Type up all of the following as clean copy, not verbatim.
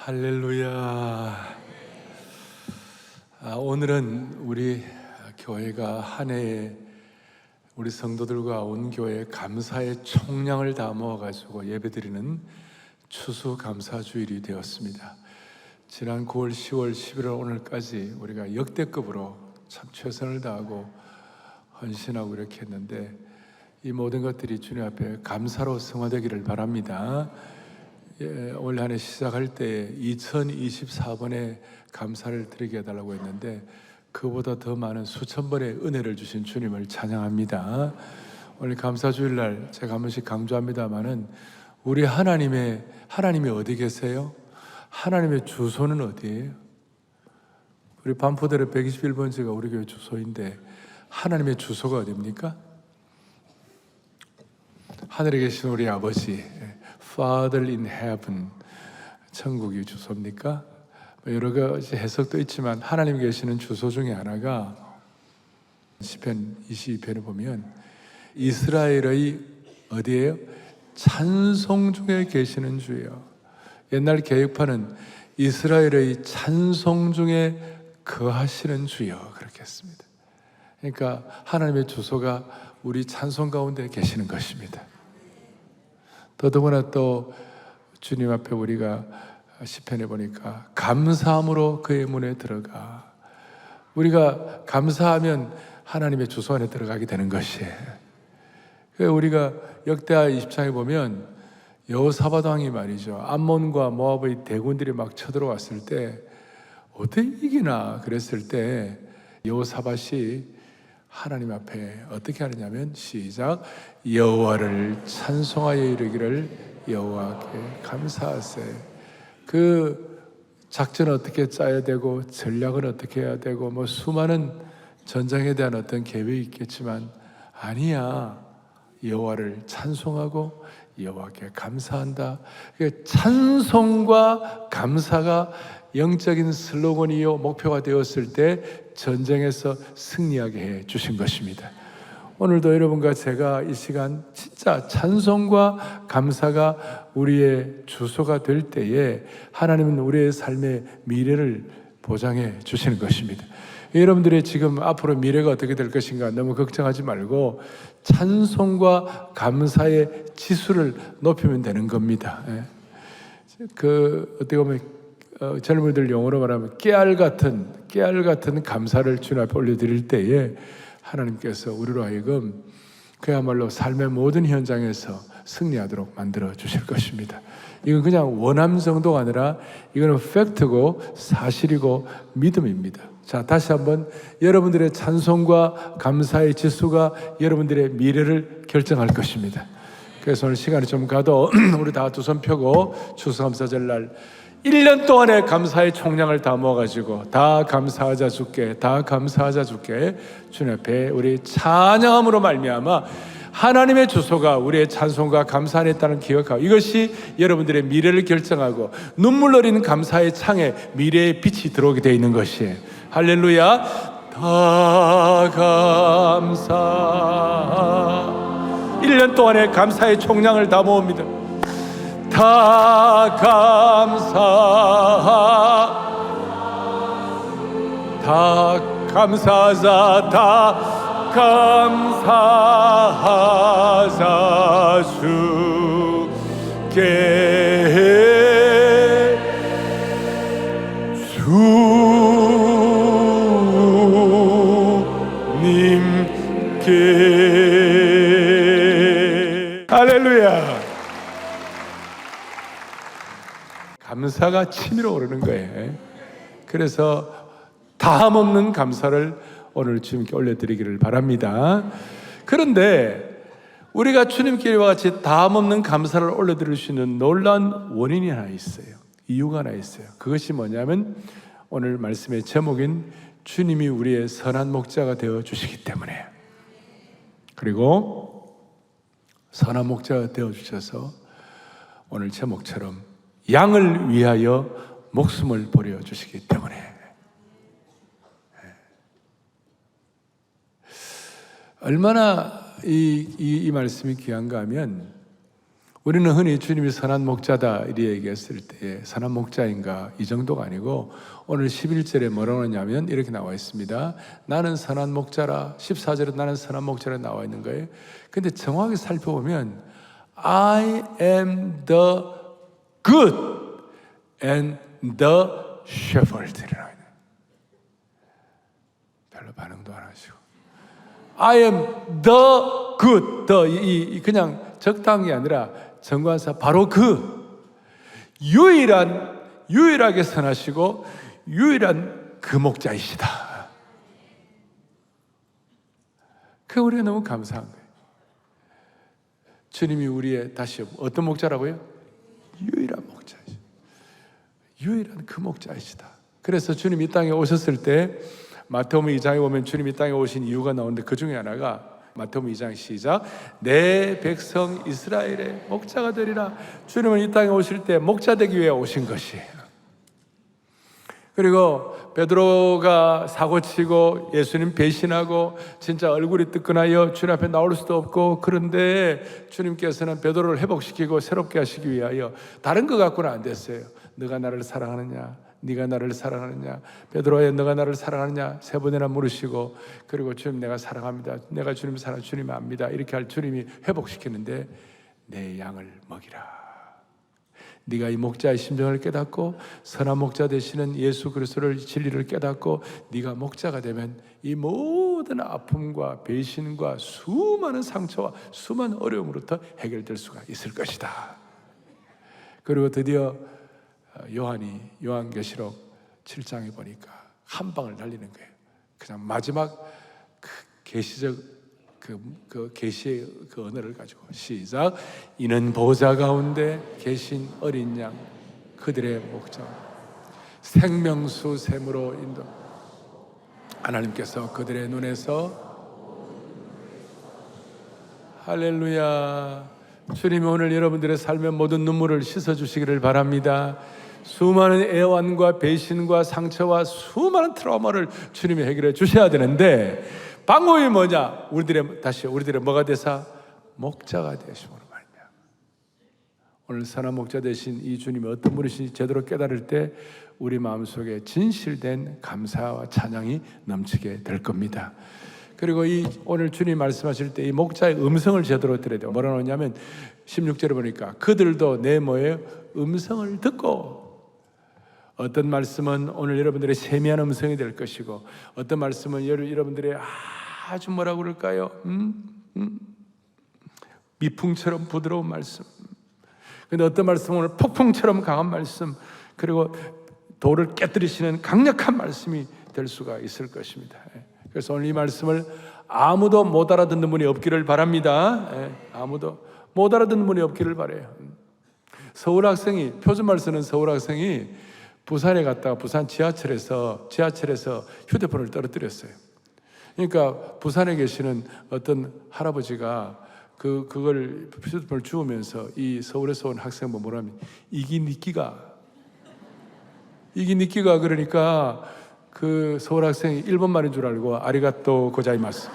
할렐루야. 오늘은 우리 교회가 한 해에 우리 성도들과 온 교회에 감사의 총량을 다 모아가지고 예배드리는 추수감사주일이 되었습니다. 지난 9월, 10월, 11월 오늘까지 우리가 역대급으로 참 최선을 다하고 헌신하고 이렇게 했는데 이 모든 것들이 주님 앞에 감사로 승화되기를 바랍니다. 올 한 해 시작할 때 2024번에 감사를 드리게 해달라고 했는데 그보다 더 많은 수천 번의 은혜를 주신 주님을 찬양합니다. 오늘 감사주일날 제가 한 번씩 강조합니다마는 우리 하나님이 어디 계세요? 하나님의 주소는 어디예요? 우리 반포대로 121번지가 우리 교회 주소인데 하나님의 주소가 어디입니까? 하늘에 계신 우리 아버지, Father in Heaven, 천국이 주소입니까? 여러 가지 해석도 있지만 하나님 계시는 주소 중에 하나가 시편 22편에 보면 이스라엘의 어디예요? 찬송 중에 계시는 주여. 옛날 개혁파는 이스라엘의 찬송 중에 거하시는 주여 그렇게 했습니다. 그러니까 하나님의 주소가 우리 찬송 가운데 계시는 것입니다. 더더구나 또 주님 앞에 우리가 시편에 보니까 감사함으로 그의 문에 들어가. 우리가 감사하면 하나님의 주소 안에 들어가게 되는 것이에요. 우리가 역대하 20장에 보면 여호사밧 왕이 말이죠, 암몬과 모압의 대군들이 막 쳐들어왔을 때 어떻게 이기나 그랬을 때 여호사밧이 하나님 앞에 어떻게 하느냐면 시작, 여호와를 찬송하여 이르기를 여호와께 감사하세. 그 작전은 어떻게 짜야 되고 전략은 어떻게 해야 되고 뭐 수많은 전쟁에 대한 어떤 계획이 있겠지만 아니야, 여호와를 찬송하고 여호와께 감사한다. 찬송과 감사가 영적인 슬로건이요 목표가 되었을 때 전쟁에서 승리하게 해 주신 것입니다. 오늘도 여러분과 제가 이 시간 진짜 찬송과 감사가 우리의 주소가 될 때에 하나님은 우리의 삶의 미래를 보장해 주시는 것입니다. 여러분들의 지금 앞으로 미래가 어떻게 될 것인가 너무 걱정하지 말고 찬송과 감사의 지수를 높이면 되는 겁니다. 어떻게 보면 젊은이들 용어로 말하면 깨알 같은 감사를 주님 앞에 올려드릴 때에 하나님께서 우리로 하여금 그야말로 삶의 모든 현장에서 승리하도록 만들어 주실 것입니다. 이건 그냥 원함 정도가 아니라 이거는 팩트고 사실이고 믿음입니다. 자, 다시 한번 여러분들의 찬송과 감사의 지수가 여러분들의 미래를 결정할 것입니다. 그래서 오늘 시간이 좀 가도 우리 다 두 손 펴고 추수감사절날 1년 동안의 감사의 총량을 다 모아가지고 다 감사하자 주께, 다 감사하자 주께 주님 앞에 우리 찬양함으로 말미암아 하나님의 주소가 우리의 찬송과 감사 안에 있다는 기억하고 이것이 여러분들의 미래를 결정하고 눈물 어린 감사의 창에 미래의 빛이 들어오게 되어 있는 것이에요. 할렐루야. 다 감사. 1년 동안의 감사의 총량을 다 모읍니다. 다 감사하자, 다 감사하자 주께, 주님께. 할렐루야. 감사가 치밀어 오르는 거예요. 그래서 다함 없는 감사를 오늘 주님께 올려드리기를 바랍니다. 그런데 우리가 주님께와 같이 다함 없는 감사를 올려드릴 수 있는 놀라운 원인이 하나 있어요. 이유가 하나 있어요. 그것이 뭐냐면 오늘 말씀의 제목인 주님이 우리의 선한 목자가 되어 주시기 때문에, 그리고 선한 목자가 되어 주셔서 오늘 제목처럼 양을 위하여 목숨을 버려 주시기 때문에. 얼마나 이 말씀이 귀한가 하면 우리는 흔히 주님이 선한 목자다 이렇게 얘기했을 때 선한 목자인가 이 정도가 아니고 오늘 11절에 뭐라고 하냐면 이렇게 나와 있습니다. 나는 선한 목자라. 14절에 나는 선한 목자라 나와 있는 거예요. 근데 정확히 살펴보면 I am the good and the shepherd이라고 해요. 별로 반응도 안 하시고 I am the good. 그냥 적당히 아니라 정관사 바로 유일하게 선하시고 유일한 그 목자이시다. 그 우리가 너무 감사한 거예요. 주님이 우리의 다시 어떤 목자라고요? 유일한 목자이시다. 유일한 그 목자이시다. 그래서 주님이 이 땅에 오셨을 때 마태복음 2장에 보면 주님이 이 땅에 오신 이유가 나오는데 그 중에 하나가 마태복음 2장 시작. 내 백성 이스라엘의 목자가 되리라. 주님은 이 땅에 오실 때 목자 되기 위해 오신 것이에요. 그리고 베드로가 사고치고 예수님 배신하고 진짜 얼굴이 뜨끈하여 주님 앞에 나올 수도 없고 그런데 주님께서는 베드로를 회복시키고 새롭게 하시기 위하여 다른 것 갖고는 안 됐어요. 너가 나를 사랑하느냐? 네가 나를 사랑하느냐? 베드로야 너가 나를 사랑하느냐? 3번이나 물으시고 그리고 주님 내가 사랑합니다. 내가 주님 사랑 주님 압니다. 이렇게 할 주님이 회복시키는데 내 양을 먹이라. 네가 이 목자의 심정을 깨닫고 선한 목자 되시는 예수 그리스도를 진리를 깨닫고 네가 목자가 되면 이 모든 아픔과 배신과 수많은 상처와 수많은 어려움으로부터 해결될 수가 있을 것이다. 그리고 드디어 요한계시록 7장에 보니까 한 방을 날리는 거예요. 그냥 마지막 그 계시적 그 계시의 그 언어를 가지고 시작. 이는 보좌 가운데 계신 어린 양 그들의 목자 생명수 샘으로 인도 하나님께서 그들의 눈에서 할렐루야. 주님이 오늘 여러분들의 삶의 모든 눈물을 씻어주시기를 바랍니다. 수많은 애환과 배신과 상처와 수많은 트라우마를 주님이 해결해 주셔야 되는데 방법이 뭐냐? 우리들의 뭐가 되사? 목자가 되심으로 말이야. 오늘 선한 목자 되신 이 주님이 어떤 분이신지 제대로 깨달을 때 우리 마음속에 진실된 감사와 찬양이 넘치게 될 겁니다. 그리고 오늘 주님 말씀하실 때 이 목자의 음성을 제대로 들어야 돼요. 뭐라고 하냐면 16절에 보니까 그들도 내 뭐예요? 음성을 듣고 어떤 말씀은 오늘 여러분들의 세미한 음성이 될 것이고 어떤 말씀은 여러분들의 아주 뭐라고 그럴까요? 미풍처럼 부드러운 말씀. 근데 어떤 말씀은 오늘 폭풍처럼 강한 말씀 그리고 돌을 깨뜨리시는 강력한 말씀이 될 수가 있을 것입니다. 그래서 오늘 이 말씀을 아무도 못 알아듣는 분이 없기를 바랍니다. 아무도 못 알아듣는 분이 없기를 바라요. 표준말 쓰는 서울 학생이 부산에 갔다가 부산 지하철에서 휴대폰을 떨어뜨렸어요. 그러니까 부산에 계시는 어떤 할아버지가 그걸 휴대폰을 주우면서 이 서울에서 온 학생은 뭐라면 이기 니끼가 그러니까 그 서울 학생이 일본말인 줄 알고 아리가또 고자이마스.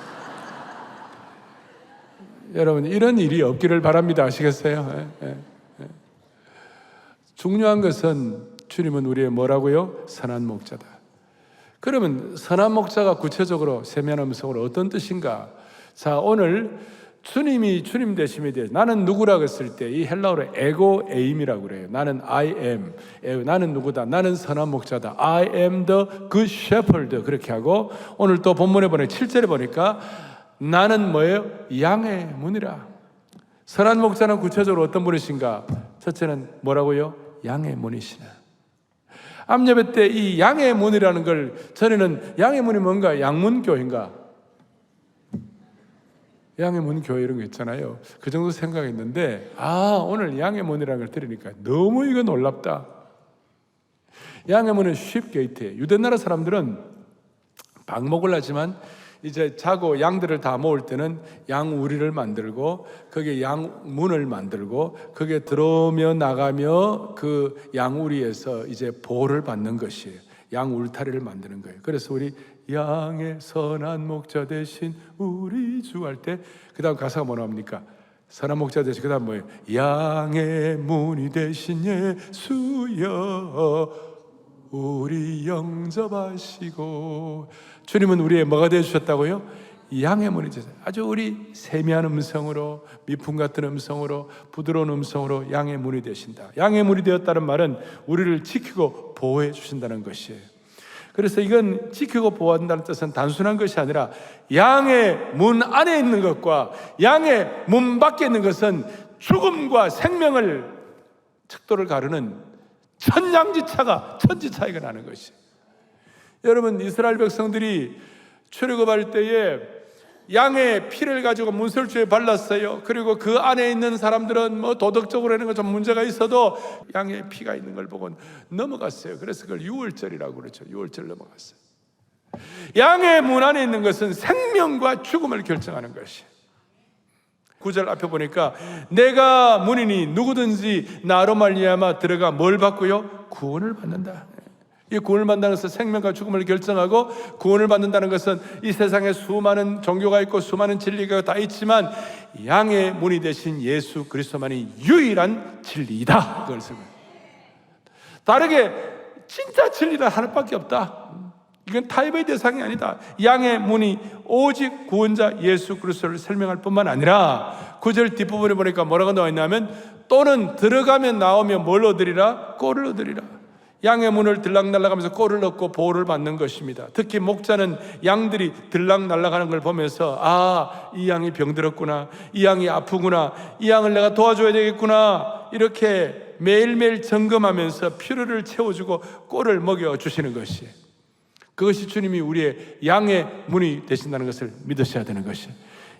여러분 이런 일이 없기를 바랍니다. 아시겠어요? 중요한 것은 주님은 우리의 뭐라고요? 선한 목자다. 그러면 선한 목자가 구체적으로 세미한 음성으로 어떤 뜻인가? 자, 오늘 주님이 주님 되심에 대해서 나는 누구라고 했을 때 이 헬라어로 에고 에임이라고 그래요. 나는 I am. 나는 누구다? 나는 선한 목자다. I am the good shepherd. 그렇게 하고 오늘 또 본문에 보니까 7절에 보니까 나는 뭐예요? 양의 문이라. 선한 목자는 구체적으로 어떤 분이신가? 첫째는 뭐라고요? 양의 문이시나. 암예배 때 이 양의 문이라는 걸 전에는 양의 문이 뭔가? 양문교인가? 양의 문 교회 이런 거 있잖아요. 그 정도 생각했는데 오늘 양의 문이라는 걸 들으니까 너무 이거 놀랍다. 양의 문은 쉽 게이트예요. 유대나라 사람들은 방목을 하지만 이제 자고 양들을 다 모을 때는 양우리를 만들고 거기에 양문을 만들고 거기에 들어오며 나가며 그 양우리에서 이제 보호를 받는 것이에요. 양울타리를 만드는 거예요. 그래서 우리 양의 선한 목자 대신 우리 주 할 때 그 다음 가사가 뭐라 합니까? 선한 목자 되시고, 그 다음 뭐예요? 양의 문이 되신 예수여 우리 영접하시고. 주님은 우리의 뭐가 되어주셨다고요? 양의 문이 되셨어요. 아주 우리 세미한 음성으로, 미풍 같은 음성으로, 부드러운 음성으로 양의 문이 되신다. 양의 문이 되었다는 말은 우리를 지키고 보호해 주신다는 것이에요. 그래서 이건 지키고 보호한다는 뜻은 단순한 것이 아니라 양의 문 안에 있는 것과 양의 문 밖에 있는 것은 죽음과 생명을 척도를 가르는 천양지차가, 천지차이가 나는 것이에요. 여러분, 이스라엘 백성들이 출애굽할 때에 양의 피를 가지고 문설주에 발랐어요. 그리고 그 안에 있는 사람들은 뭐 도덕적으로 하는 거 좀 문제가 있어도 양의 피가 있는 걸 보고 넘어갔어요. 그래서 그걸 유월절이라고 그러죠. 유월절 넘어갔어요. 양의 문 안에 있는 것은 생명과 죽음을 결정하는 것이에요. 9절 앞에 보니까 내가 문이니 누구든지 나로 말미암아 들어가 뭘 받고요? 구원을 받는다. 이 구원을 받는다는 것은 생명과 죽음을 결정하고, 구원을 받는다는 것은 이 세상에 수많은 종교가 있고 수많은 진리가 다 있지만 양의 문이 되신 예수 그리스도만이 유일한 진리이다. 그걸 쓰고, 다르게 진짜 진리는 하나밖에 없다. 이건 타협의 대상이 아니다. 양의 문이 오직 구원자 예수 그리스도를 설명할 뿐만 아니라 9절 뒷부분에 보니까 뭐라고 나와 있냐면 또는 들어가면 나오면 뭘 얻으리라? 꼴을 얻으리라. 양의 문을 들락날락하면서 꼴을 얻고 보호를 받는 것입니다. 특히 목자는 양들이 들락날락하는 걸 보면서 아, 이 양이 병들었구나, 이 양이 아프구나, 이 양을 내가 도와줘야 되겠구나, 이렇게 매일매일 점검하면서 필요를 채워주고 꼴을 먹여주시는 것이에요. 그것이 주님이 우리의 양의 문이 되신다는 것을 믿으셔야 되는 것이에요.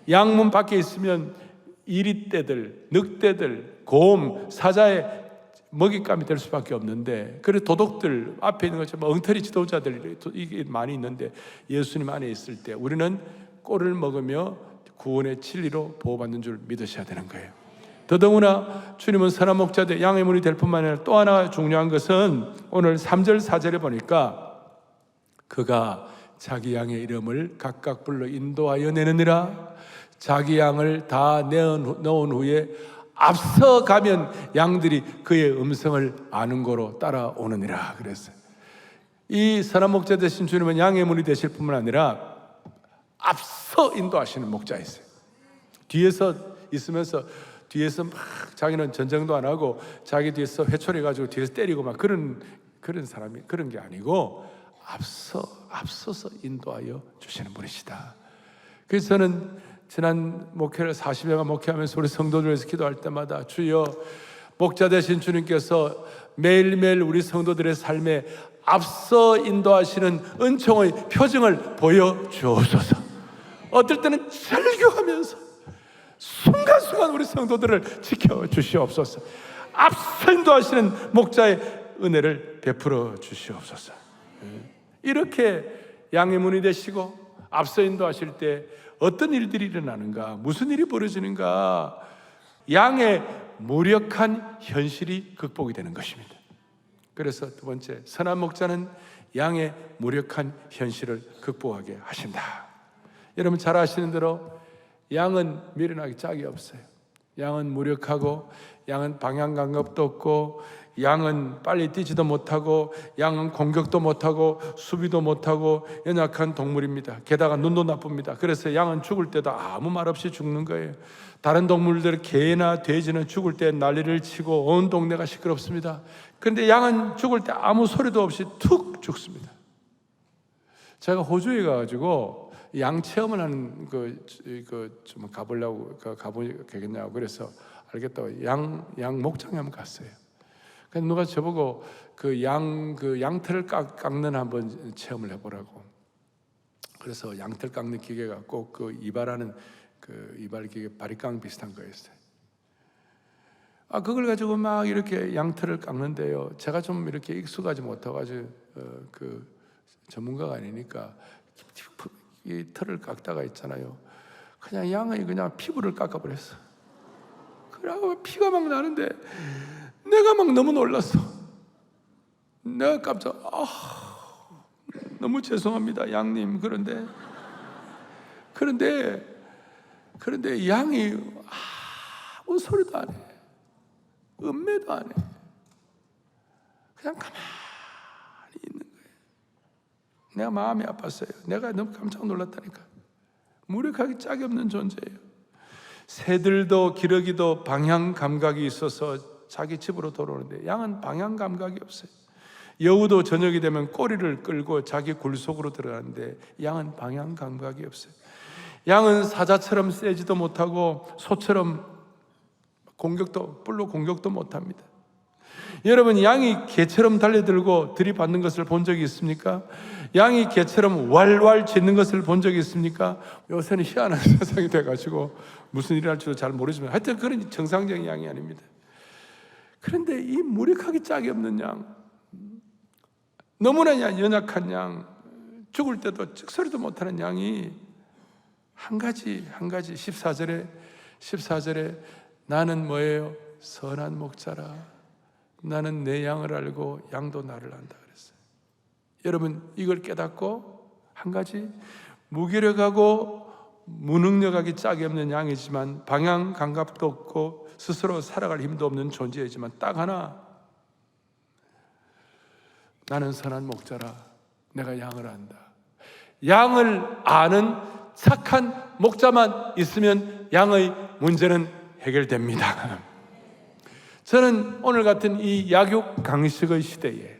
양문 밖에 있으면 이리떼들, 늑대들, 곰, 사자의 먹잇감이 될 수밖에 없는데, 그래 도덕들 앞에 있는 것처럼 엉터리 지도자들 이게 많이 있는데 예수님 안에 있을 때 우리는 꼴을 먹으며 구원의 진리로 보호받는 줄 믿으셔야 되는 거예요. 더더구나 주님은 선한 목자되 양의 문이 될 뿐만 아니라 또 하나 중요한 것은 오늘 3절 4절에 보니까 그가 자기 양의 이름을 각각 불러 인도하여 내느니라. 자기 양을 다 넣은 후에 앞서 가면 양들이 그의 음성을 아는 거로 따라오느니라 그랬어요. 이 선한 목자 되신 주님은 양의 문이 되실 뿐만 아니라 앞서 인도하시는 목자이세요. 뒤에서 있으면서 뒤에서 막 자기는 전쟁도 안 하고 자기 뒤에서 회초리 가지고 뒤에서 때리고 막 그런 사람이 그런 게 아니고 앞서서 인도하여 주시는 분이시다. 그래서 저는 지난 목회를 40여가 목회하면서 우리 성도들에서 기도할 때마다 주여, 목자 되신 주님께서 매일매일 우리 성도들의 삶에 앞서 인도하시는 은총의 표징을 보여주옵소서. 어떨 때는 절규하면서 순간순간 우리 성도들을 지켜주시옵소서. 앞서 인도하시는 목자의 은혜를 베풀어 주시옵소서. 이렇게 양의 문이 되시고 앞서 인도하실 때 어떤 일들이 일어나는가, 무슨 일이 벌어지는가, 양의 무력한 현실이 극복이 되는 것입니다. 그래서 두 번째, 선한 목자는 양의 무력한 현실을 극복하게 하신다. 여러분 잘 아시는 대로 양은 미련하기 짝이 없어요. 양은 무력하고, 양은 방향 감각도 없고, 양은 빨리 뛰지도 못하고, 양은 공격도 못하고 수비도 못하고 연약한 동물입니다. 게다가 눈도 나쁩니다. 그래서 양은 죽을 때도 아무 말 없이 죽는 거예요. 다른 동물들, 개나 돼지는 죽을 때 난리를 치고 온 동네가 시끄럽습니다. 그런데 양은 죽을 때 아무 소리도 없이 툭 죽습니다. 제가 호주에 가가지고 양 체험을 하는 좀 가보려고 가보겠냐고 그래서 알겠다고 양 목장에 한번 갔어요. 그래서 누가 저보고 양털을 깎는 한번 체험을 해보라고. 그래서 양털 깎는 기계가 꼭 그 이발하는 그 이발 기계 바리깡 비슷한 거였어요. 그걸 가지고 막 이렇게 양털을 깎는데요. 제가 좀 이렇게 익숙하지 못해가지고 그 전문가가 아니니까 이 털을 깎다가 있잖아요. 그냥 양의 그냥 피부를 깎아버렸어. 그러고 피가 막 나는데 내가 막 너무 놀랐어. 내가 깜짝 너무 죄송합니다 양님. 그런데 양이 아무 소리도 안 해. 음매도 안 해. 그냥 가만히 있는 거예요. 내가 마음이 아팠어요. 내가 너무 깜짝 놀랐다니까. 무력하기 짝이 없는 존재예요. 새들도 기러기도 방향 감각이 있어서 자기 집으로 돌아오는데 양은 방향 감각이 없어요. 여우도 저녁이 되면 꼬리를 끌고 자기 굴 속으로 들어가는데 양은 방향 감각이 없어요. 양은 사자처럼 세지도 못하고 소처럼 뿔로 공격도 못합니다. 여러분, 양이 개처럼 달려들고 들이받는 것을 본 적이 있습니까? 양이 개처럼 왈왈 짖는 것을 본 적이 있습니까? 요새는 희한한 세상이 돼가지고 무슨 일이 할지도 잘 모르지만 하여튼 그런 정상적인 양이 아닙니다. 그런데 이 무력하기 짝이 없는 양, 너무나 연약한 양, 죽을 때도 찍소리도 못하는 양이 한 가지 14절에 나는 뭐예요? 선한 목자라. 나는 내 양을 알고 양도 나를 안다 그랬어요. 여러분, 이걸 깨닫고 한 가지, 무기력하고 무능력하기 짝이 없는 양이지만 방향 감각도 없고 스스로 살아갈 힘도 없는 존재이지만 딱 하나, 나는 선한 목자라. 내가 양을 안다. 양을 아는 착한 목자만 있으면 양의 문제는 해결됩니다. 저는 오늘 같은 이 약육 강식의 시대에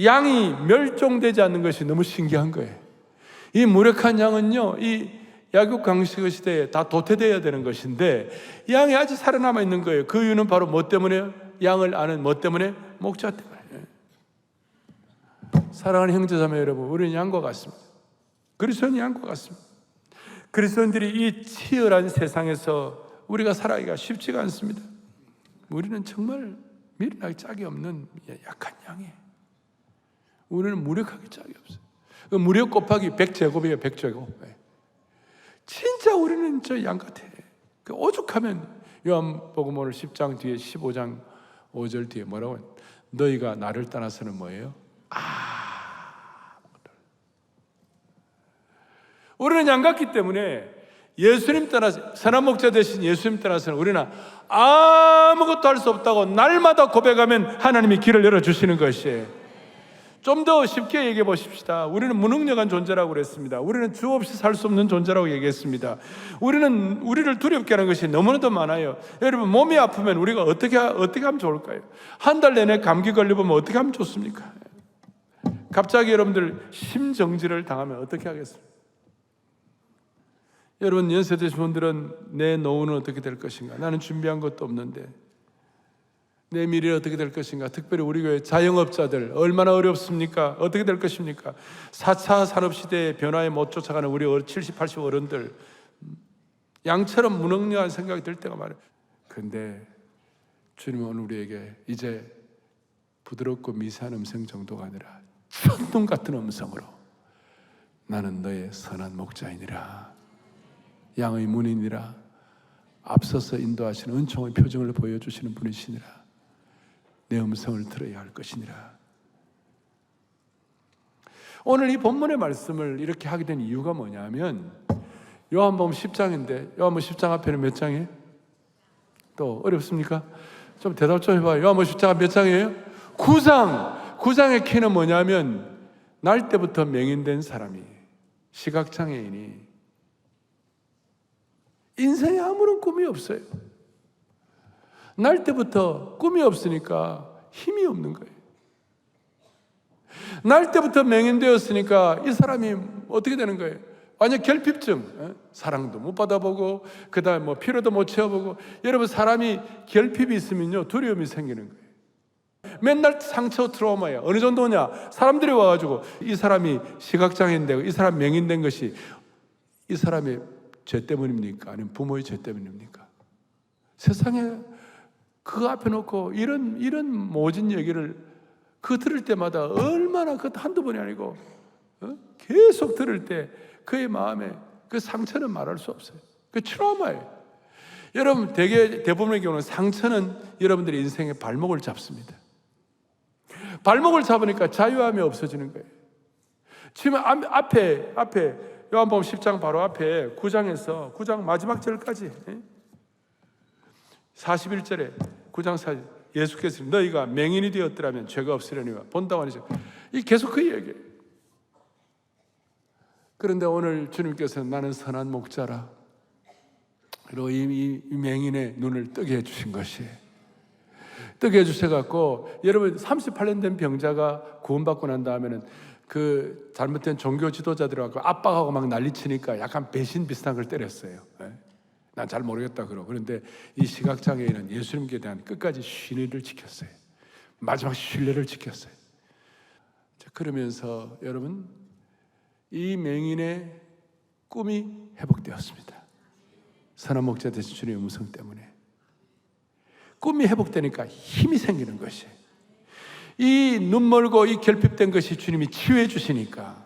양이 멸종되지 않는 것이 너무 신기한 거예요. 이 무력한 양은요, 이 약육 강식의 시대에 다 도태되어야 되는 것인데 양이 아직 살아남아 있는 거예요. 그 이유는 바로 뭐 때문에? 양을 아는 뭐 때문에? 목자 때문에. 사랑하는 형제자매 여러분, 우리는 양과 같습니다. 그리스도는 양과 같습니다. 그리스도인들이 이 치열한 세상에서 우리가 살아가기가 쉽지가 않습니다. 우리는 정말 미련하기 짝이 없는 약한 양이에요. 우리는 무력하기 짝이 없어요. 무력 곱하기 100제곱이에요. 100제곱. 진짜 우리는 저 양 같아. 오죽하면 요한복음 오늘 10장 뒤에 15장 5절 뒤에 뭐라고 해요? 너희가 나를 떠나서는 뭐예요? 우리는 양 같기 때문에 예수님 떠나서, 선한 목자 되신 예수님 떠나서는 우리는 아무것도 할 수 없다고 날마다 고백하면 하나님이 길을 열어주시는 것이에요. 좀 더 쉽게 얘기해 보십시다. 우리는 무능력한 존재라고 그랬습니다. 우리는 주 없이 살 수 없는 존재라고 얘기했습니다. 우리를 두렵게 하는 것이 너무나도 많아요. 여러분, 몸이 아프면 우리가 어떻게 하면 좋을까요? 한 달 내내 감기 걸려보면 어떻게 하면 좋습니까? 갑자기 여러분들 심정지를 당하면 어떻게 하겠습니까? 여러분, 연세 드신 분들은 내 노후는 어떻게 될 것인가? 나는 준비한 것도 없는데 내 미래는 어떻게 될 것인가? 특별히 우리 교회 자영업자들 얼마나 어렵습니까? 어떻게 될 것입니까? 4차 산업시대의 변화에 못 쫓아가는 우리 70, 80 어른들, 양처럼 무능력한 생각이 들 때가 많아요. 그런데 주님은 오늘 우리에게 이제 부드럽고 미세한 음성 정도가 아니라 천둥 같은 음성으로 나는 너의 선한 목자이니라, 양의 문이니라, 앞서서 인도하시는 은총의 표정을 보여주시는 분이시니라, 내 음성을 들어야 할 것이니라. 오늘 이 본문의 말씀을 이렇게 하게 된 이유가 뭐냐면 요한복음 10장인데 요한복음 10장 앞에는 몇 장이에요? 또 어렵습니까? 좀 대답 좀 해봐요. 요한복음 10장 몇 장이에요? 9장. 9장의 키는 뭐냐면 날 때부터 맹인된 사람이, 시각장애인이 인생에 아무런 꿈이 없어요. 날 때부터 꿈이 없으니까 힘이 없는 거예요. 날 때부터 맹인되었으니까 이 사람이 어떻게 되는 거예요? 완전 결핍증. 사랑도 못 받아보고 그 다음에 뭐 피로도 못 채워보고. 여러분, 사람이 결핍이 있으면요 두려움이 생기는 거예요. 맨날 상처 트라우마야. 어느 정도냐? 사람들이 와가지고 이 사람이 시각장애인되고 이 사람 맹인된 것이 이 사람의 죄 때문입니까? 아니면 부모의 죄 때문입니까? 세상에 그거 앞에 놓고 이런 모진 얘기를 들을 때마다 얼마나 한두 번이 아니고 계속 들을 때 그의 마음에 그 상처는 말할 수 없어요. 그 트라우마예요. 여러분, 대부분의 경우는 상처는 여러분들의 인생의 발목을 잡습니다. 발목을 잡으니까 자유함이 없어지는 거예요. 지금 앞에 요한복음 10장 바로 앞에 9장에서 9장 마지막 절까지 41절에 9장 4절 예수께서 너희가 맹인이 되었더라면 죄가 없으려니와 본다고 하시죠. 이 계속 그 얘기예요. 그런데 오늘 주님께서는 나는 선한 목자라 그리고 이 맹인의 눈을 뜨게 해주신 것이에요. 뜨게 해주셔갖고 여러분 38년 된 병자가 구원받고 난 다음에는 그 잘못된 종교 지도자들하고 압박하고 막 난리치니까 약간 배신 비슷한 걸 때렸어요. 난 잘 모르겠다 그러고. 그런데 이 시각장애인은 예수님께 대한 끝까지 신의를 지켰어요. 마지막 신뢰를 지켰어요. 그러면서 여러분 이 맹인의 꿈이 회복되었습니다. 선한 목자 되신 주님의 음성 때문에 꿈이 회복되니까 힘이 생기는 것이에요. 이 눈멀고 이 결핍된 것이 주님이 치유해 주시니까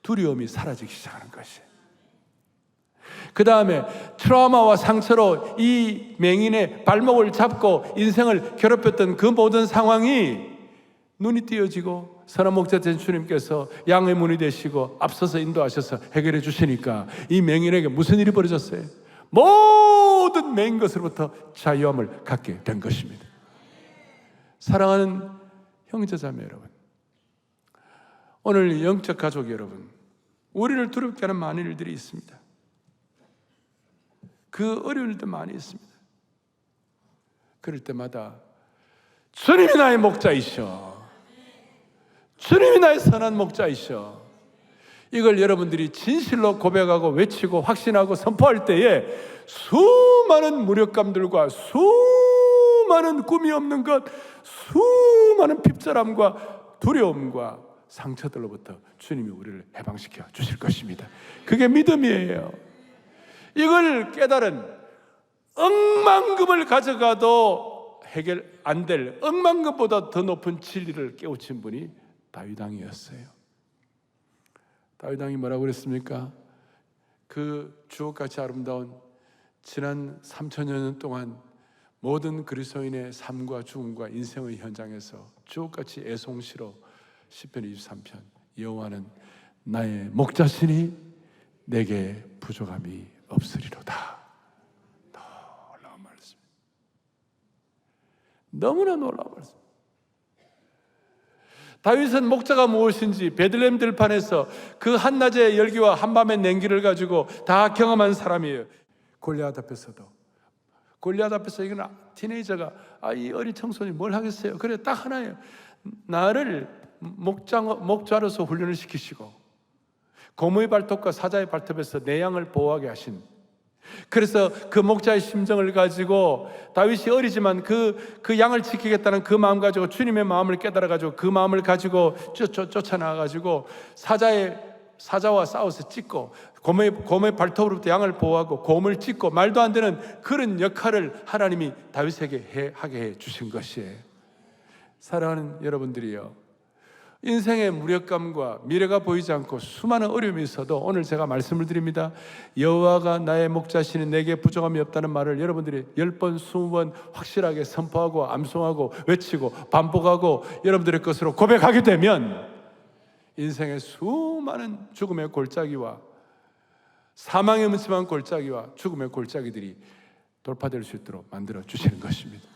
두려움이 사라지기 시작하는 것이에요. 그 다음에 트라우마와 상처로 이 맹인의 발목을 잡고 인생을 괴롭혔던 그 모든 상황이 눈이 띄어지고 선한 목자 된 주님께서 양의 문이 되시고 앞서서 인도하셔서 해결해 주시니까 이 맹인에게 무슨 일이 벌어졌어요? 모든 맹인 것으로부터 자유함을 갖게 된 것입니다. 사랑하는 형제자매 여러분, 오늘 영적 가족 여러분, 우리를 두렵게 하는 많은 일들이 있습니다. 그 어려운 일도 많이 있습니다. 그럴 때마다 주님이 나의 목자이셔, 주님이 나의 선한 목자이셔, 이걸 여러분들이 진실로 고백하고 외치고 확신하고 선포할 때에 수많은 무력감들과 수많은 꿈이 없는 것, 수많은 핍절함과 두려움과 상처들로부터 주님이 우리를 해방시켜 주실 것입니다. 그게 믿음이에요. 이걸 깨달은 억만금을 가져가도 해결 안 될 억만금보다 더 높은 진리를 깨우친 분이 다윗 왕이었어요. 다윗 왕이 뭐라고 그랬습니까? 그 주옥같이 아름다운 지난 3000여 년 동안 모든 그리스도인의 삶과 죽음과 인생의 현장에서 주옥같이 애송시로 시편 23편 여호와는 나의 목자시니 내게 부족함이 없으리로다. 놀라운 말씀. 너무나 놀라운 말씀. 다윗은 목자가 무엇인지 베들레헴 들판에서 그 한낮의 열기와 한밤의 냉기를 가지고 다 경험한 사람이에요. 골리앗 앞에서도. 골리앗 앞에서 이건 티네이저가 이 어린 청소년이 뭘 하겠어요? 그래 딱 하나예요. 나를 목자로서 훈련을 시키시고 고무의 발톱과 사자의 발톱에서 내 양을 보호하게 하신, 그래서 그 목자의 심정을 가지고 다윗이 어리지만 그 양을 지키겠다는 그 마음 가지고 주님의 마음을 깨달아 가지고 그 마음을 가지고 쫓아나가 가지고 사자와 싸워서 찢고 고무의 발톱으로부터 양을 보호하고 곰을 찢고 말도 안 되는 그런 역할을 하나님이 다윗에게 하게 해 주신 것이에요. 사랑하는 여러분들이요, 인생의 무력감과 미래가 보이지 않고 수많은 어려움이 있어도 오늘 제가 말씀을 드립니다. 여호와가 나의 목자시니 내게 부족함이 없다는 말을 여러분들이 10번, 20번 확실하게 선포하고 암송하고 외치고 반복하고 여러분들의 것으로 고백하게 되면 인생의 수많은 죽음의 골짜기와 사망의 음침한 골짜기와 죽음의 골짜기들이 돌파될 수 있도록 만들어 주시는 것입니다.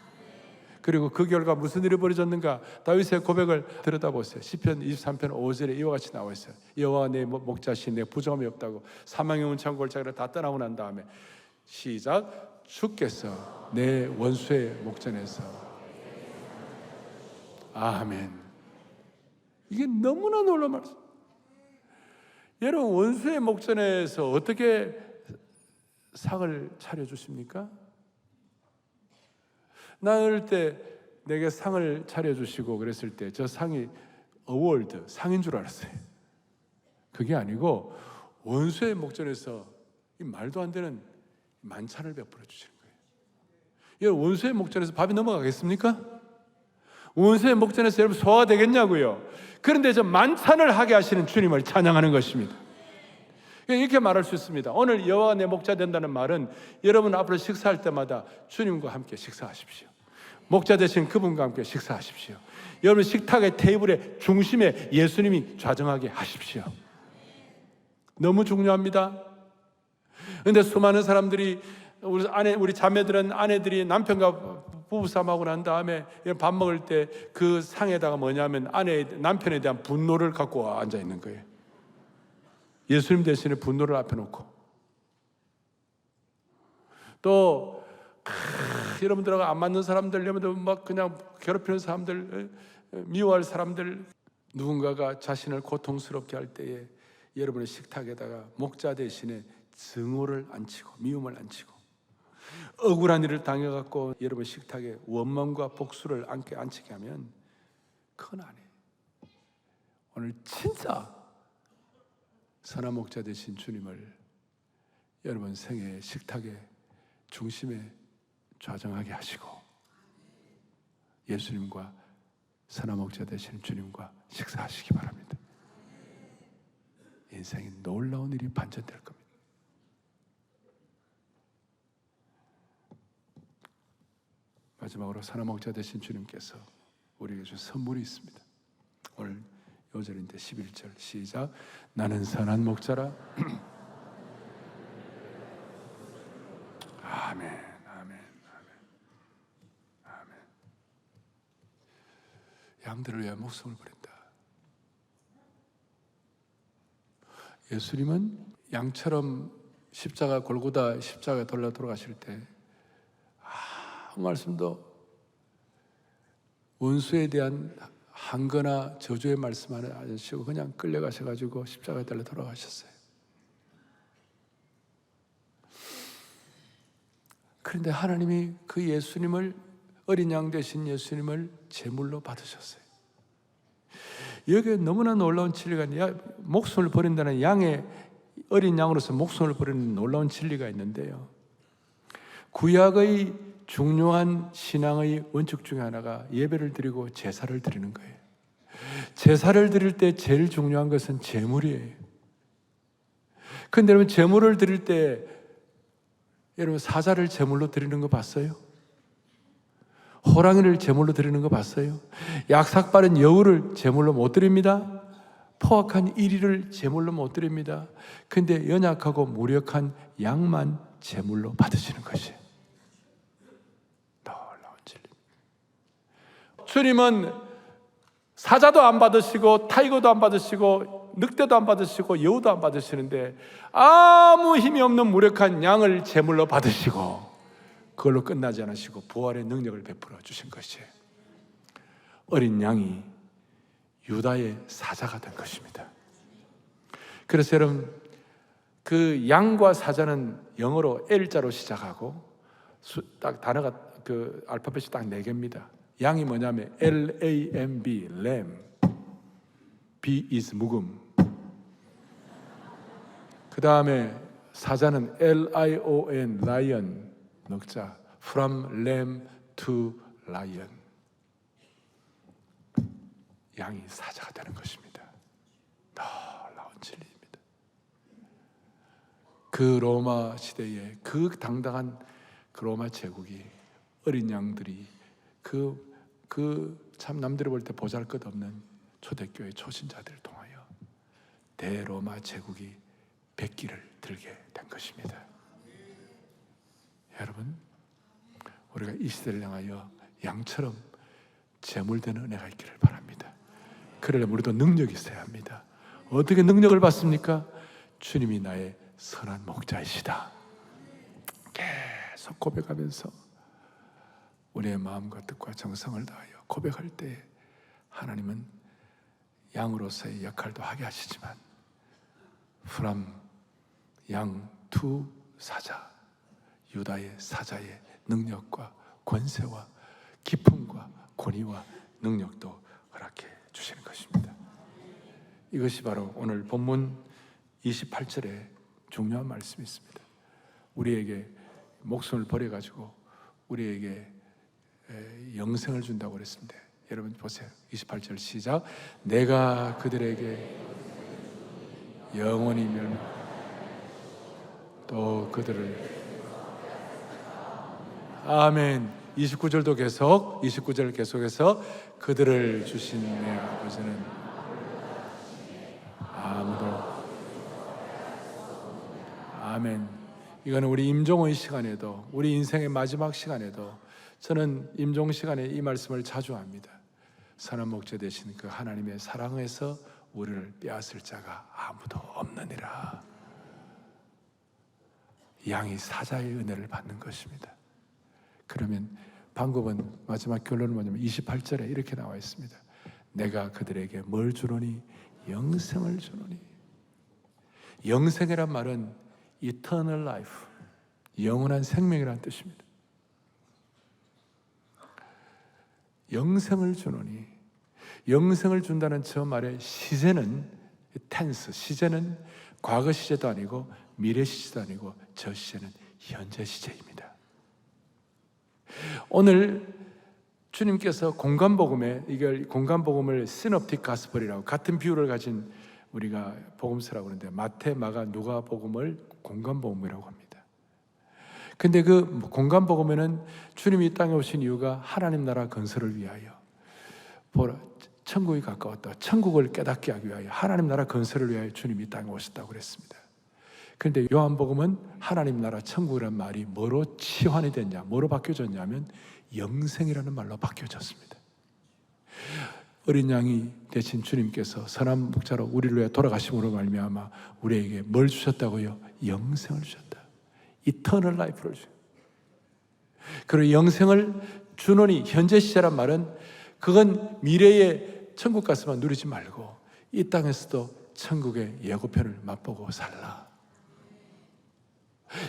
그리고 그 결과 무슨 일이 벌어졌는가? 다윗의 고백을 들여다보세요. 시편 23편 5절에 이와 같이 나와 있어요. 여호와 내 목자시니 내 부족함이 없다고. 사망의 음침한 골짜기를 다 떠나고 난 다음에 시작. 주께서 내 원수의 목전에서. 아멘. 이게 너무나 놀라운 말씀. 여러분, 원수의 목전에서 어떻게 상을 차려주십니까? 나 어릴 때 내게 상을 차려주시고 그랬을 때 저 상이 어워드, 상인 줄 알았어요. 그게 아니고 원수의 목전에서 이 말도 안 되는 만찬을 베풀어 주시는 거예요. 여러분, 원수의 목전에서 밥이 넘어가겠습니까? 원수의 목전에서 여러분 소화가 되겠냐고요. 그런데 저 만찬을 하게 하시는 주님을 찬양하는 것입니다. 이렇게 말할 수 있습니다. 오늘 여호와가 내 목자 된다는 말은 여러분 앞으로 식사할 때마다 주님과 함께 식사하십시오. 목자 되신 그분과 함께 식사하십시오. 여러분 식탁의 테이블의 중심에 예수님이 좌정하게 하십시오. 너무 중요합니다. 그런데 수많은 사람들이 우리 자매들은 아내들이 남편과 부부싸움하고 난 다음에 밥 먹을 때 그 상에다가 뭐냐면 남편에 대한 분노를 갖고 앉아 있는 거예요. 예수님 대신에 분노를 앞에 놓고. 또 여러분들하고 안 맞는 사람들, 여러분들 막 그냥 괴롭히는 사람들, 미워할 사람들, 누군가가 자신을 고통스럽게 할 때에 여러분의 식탁에다가 목자 대신에 증오를 앉히고 미움을 앉히고, 억울한 일을 당해갖고 여러분 식탁에 원망과 복수를 앉히게 하면 그건 아니에요. 오늘 진짜 선한 목자 되신 주님을 여러분 생애 식탁의 중심에 좌정하게 하시고, 예수님과 선한 목자 되시는 주님과 식사하시기 바랍니다. 인생이 놀라운 일이 반전될 겁니다. 마지막으로 선한 목자 되신 주님께서 우리에게 준 선물이 있습니다. 오늘 요절인데 11절 시작. 나는 선한 목자라. 아멘, 아멘, 아멘, 아멘. 양들을 위해 목숨을 버린다. 예수님은 양처럼 골고다 십자가에 돌아가실 때 아무 말씀도, 원수에 대한 한거나 저주의 말씀 안 하시고 그냥 끌려가셔가지고 십자가에 달려 돌아가셨어요. 그런데 하나님이 그 예수님을, 어린 양 되신 예수님을 제물로 받으셨어요. 여기에 너무나 놀라운 진리가 있는데, 목숨을 버린다는 양의, 어린 양으로서 목숨을 버리는 놀라운 진리가 있는데요, 구약의 중요한 신앙의 원칙 중에 하나가 예배를 드리고 제사를 드리는 거예요. 제사를 드릴 때 제일 중요한 것은 제물이에요. 그런데 여러분, 제물을 드릴 때 여러분 사자를 제물로 드리는 거 봤어요? 호랑이를 제물로 드리는 거 봤어요? 약삭빠른 여우를 제물로 못 드립니다. 포악한 이리를 제물로 못 드립니다. 근데 연약하고 무력한 양만 제물로 받으시는 것이에요. 놀라운 진리입니다. 주님은 사자도 안 받으시고 타이거도 안 받으시고 늑대도 안 받으시고 여우도 안 받으시는데, 아무 힘이 없는 무력한 양을 제물로 받으시고 그걸로 끝나지 않으시고 부활의 능력을 베풀어 주신 것이에요. 어린 양이 유다의 사자가 된 것입니다. 그래서 여러분, 그 양과 사자는 영어로 L자로 시작하고 딱 단어가 그 알파벳이 딱 4개입니다. 양이 뭐냐면 L-A-M-B, lamb. B is 묵음. 그 다음에 사자는 L-I-O-N, lion, 넉자. From lamb to lion. 양이 사자가 되는 것입니다. 놀라운 진리입니다. 그 로마 시대에 그 당당한 그 로마 제국이, 어린 양들이 참 남들이 볼 때 보잘것없는 초대교회 초신자들을 통하여 대로마 제국이 백기를 들게 된 것입니다. 여러분, 우리가 이 시대를 향하여 양처럼 제물되는 은혜가 있기를 바랍니다. 그러려면 우리도 능력이 있어야 합니다. 어떻게 능력을 받습니까? 주님이 나의 선한 목자이시다. 계속 고백하면서 우리의 마음과 뜻과 정성을 다하여 고백할 때 하나님은 양으로서의 역할도 하게 하시지만 from 양 to 사자, 유다의 사자의 능력과 권세와 기쁨과 권위와 능력도 허락해 주시는 것입니다. 이것이 바로 오늘 본문 28절에 중요한 말씀이 있습니다. 우리에게 목숨을 버려가지고 우리에게 영생을 준다고 그랬습니다. 여러분 보세요. 28절 시작. 내가 그들에게 영원히 또 그들을 아멘. 29절도 계속, 29절 계속해서 그들을 주신 내 아버지는 아무도 아멘. 이거는 우리 임종의 시간에도, 우리 인생의 마지막 시간에도 저는 임종 시간에 이 말씀을 자주 합니다. 선한 목자 되신 그 하나님의 사랑에서 우리를 빼앗을 자가 아무도 없느니라. 양이 사자의 은혜를 받는 것입니다. 그러면 방법은, 마지막 결론은 뭐냐면 28절에 이렇게 나와 있습니다. 내가 그들에게 뭘 주노니? 영생을 주노니. 영생이란 말은 eternal life, 영원한 생명이라는 뜻입니다. 영생을 주노니, 영생을 준다는 저 말의 시제는 텐스, 시제는 과거 시제도 아니고 미래 시제도 아니고 저 시제는 현재 시제입니다. 오늘 주님께서 공간복음에, 이걸 공간복음을 시놉틱 가스펠이라고, 같은 비유를 가진 우리가 복음서라고 하는데 마태, 마가, 누가 복음을 공간복음이라고 합니다. 근데 그 공간복음에는 주님이 이 땅에 오신 이유가 하나님 나라 건설을 위하여, 보라, 천국이 가까웠다, 천국을 깨닫게 하기 위하여, 하나님 나라 건설을 위하여 주님이 이 땅에 오셨다고 그랬습니다. 그런데 요한복음은 하나님 나라 천국이라는 말이 뭐로 치환이 됐냐, 뭐로 바뀌어졌냐면 영생이라는 말로 바뀌어졌습니다. 어린 양이 되신 주님께서 선한 목자로 우리를 위해 돌아가심으로 말미암아 우리에게 뭘 주셨다고요? 영생을 주셨다. Eternal life를 주셨다. 그리고 영생을 주노니, 현재 시제란 말은 그건 미래의 천국 가서만 누리지 말고 이 땅에서도 천국의 예고편을 맛보고 살라.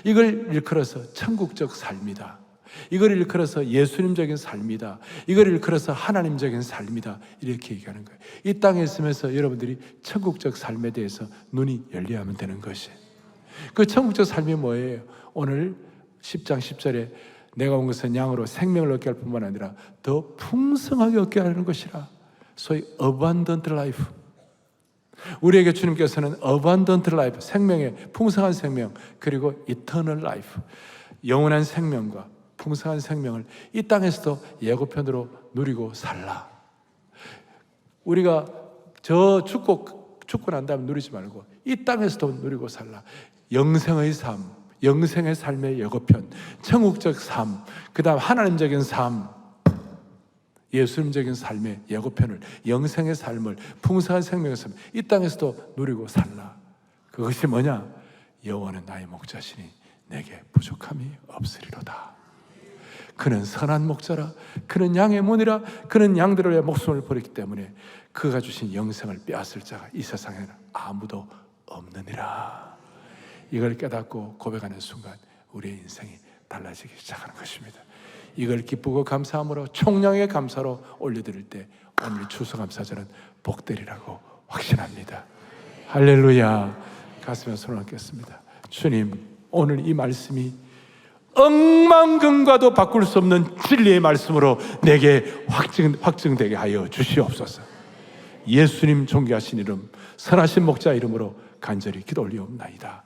이걸 일컬어서 천국적 삶이다. 이걸 일컬어서 예수님적인 삶이다. 이걸 일컬어서 하나님적인 삶이다. 이렇게 얘기하는 거예요. 이 땅에 있으면서 여러분들이 천국적 삶에 대해서 눈이 열려야 하면 되는 것이, 그 천국적 삶이 뭐예요? 오늘 10장 10절에 내가 온 것은 양으로 생명을 얻게 할 뿐만 아니라 더 풍성하게 얻게 하는 것이라. 소위 abundant life. 우리에게 주님께서는 abundant life, 생명의 풍성한 생명, 그리고 eternal life, 영원한 생명과 풍성한 생명을 이 땅에서도 예고편으로 누리고 살라. 우리가 저 죽고 난 다음에 누리지 말고 이 땅에서도 누리고 살라. 영생의 삶, 영생의 삶의 예고편, 천국적 삶, 그 다음 하나님적인 삶, 예수님적인 삶의 예고편을, 영생의 삶을, 풍성한 생명의 삶, 이 땅에서도 누리고 살라. 그것이 뭐냐? 여호와는 나의 목자시니 내게 부족함이 없으리로다. 그는 선한 목자라, 그는 양의 문이라, 그는 양들을 위해 목숨을 버렸기 때문에 그가 주신 영생을 빼앗을 자가 이 세상에는 아무도 없느니라. 이걸 깨닫고 고백하는 순간 우리의 인생이 달라지기 시작하는 것입니다. 이걸 기쁘고 감사함으로 총량의 감사로 올려드릴 때 오늘 추수감사절은 복되리라고 확신합니다. 할렐루야. 가슴에 손을 얹겠습니다. 주님, 오늘 이 말씀이 억만금과도 바꿀 수 없는 진리의 말씀으로 내게 확증되게 하여 주시옵소서. 예수님 존귀하신 이름, 선하신 목자 이름으로 간절히 기도 올리옵나이다.